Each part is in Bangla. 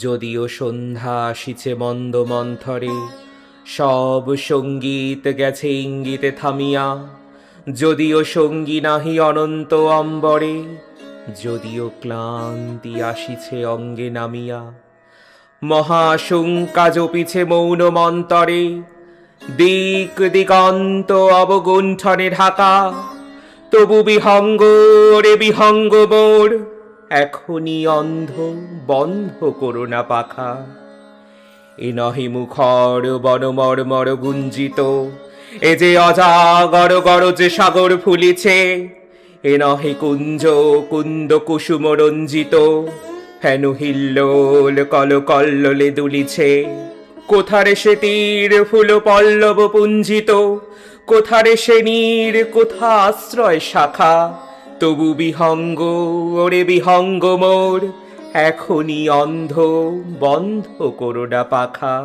যদিও সন্ধ্যা আসিছে মন্দ মন্থরে, সব সঙ্গীত গেছে ইঙ্গিতে থামিয়া। যদিও সঙ্গী নাহি অনন্ত অম্বরে, যদিও ক্লান্তি আসিছে অঙ্গে নামিয়া। মহাশঙ্কা জপিছে মৌন মন্তরে, দিক দিগন্ত অবগুণ্ঠনে ঢাকা। তবু বিহঙ্গ রে বিহঙ্গ মোর, এখনই অন্ধ বন্ধ করোনা পাখা। এ নহে মুখর বনমর্মর গুঞ্জিত, এ যে অজাগর গরজে সাগর ফুলিছে। এ নহে কুঞ্জ কুন্দ কুসুম রঞ্জিত, হেন হিল্লোল কল কল্লোলে দুলিছে। কোথারে সে তীর ফুল পল্লব পুঞ্জিত, কোথারে সে নীর কোথা আশ্রয় শাখা। তবু বিহঙ্গ ওরে বিহঙ্গ মোর, এখনই অন্ধ বন্ধ করোনা পাখা।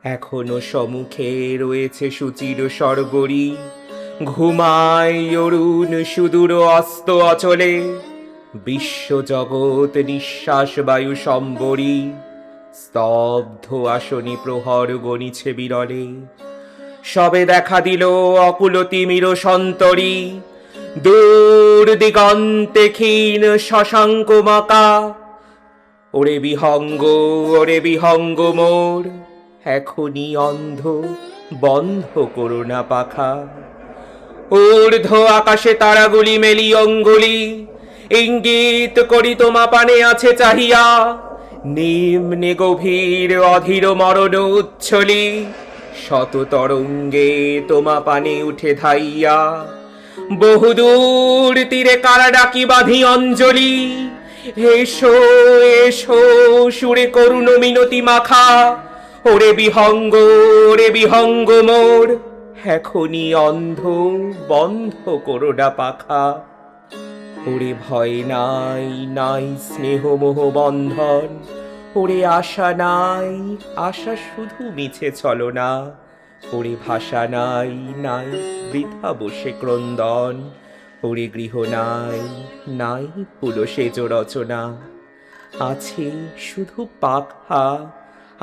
এখনো সম্মুখে রয়েছে সুচির স্বর্গরী, ঘুমায় অরুণ সুদূর অস্ত অচলে। বিশ্বজগৎ নিঃশ্বাস বায়ু সম্বরী, স্তব্ধ আসনি প্রহর গণিছে বিরলে। সবে দেখা দিল অকুল তিমির সন্তরী, দূর দিগন্তে ক্ষীণ শশাঙ্ক মাকা। ওরে বিহঙ্গ ওরে বিহঙ্গ মোর, এখনই অন্ধ বন্ধ করোনা পাখা। ঊর্ধ্ব আকাশে তারাগুলি মেলি অঙ্গুলি, ইঙ্গিত করি তোমা পানে আছে চাহিয়া। নিম্নে গভীর অধীর মরণ উচ্ছলি, শত তরঙ্গে তোমা পানে উঠে ধাইয়া। বহুদূর তীরে কারা ডাকি বাঁধি অঞ্জলি, এসো এসো সুরে করুণ মিনতি মাখা। ওরে বিহঙ্গ ওরে বিহঙ্গ মোর, এখনই অন্ধ বন্ধ করোনা পাখা। ওরে ভয় নাই নাই স্নেহ মোহ বন্ধন, ওরে আশা নাই আশা শুধু মিছে ছলনা। ওরে ভাষা নাই নাই বৃথা বসে ক্রন্দন, ওরে গৃহ নাই নাই ফুল সেজ রচনা। আছে শুধু পাখা,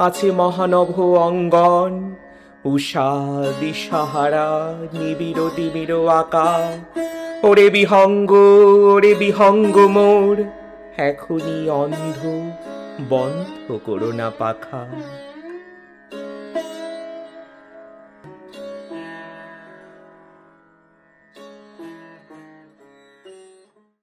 আছে মহানভ অঙ্গন, উষা দিশাহারা নিবিড় তিমির আকা। ওরে বিহঙ্গ মোর, এখনই অন্ধ বন্ধ করোনা পাখা।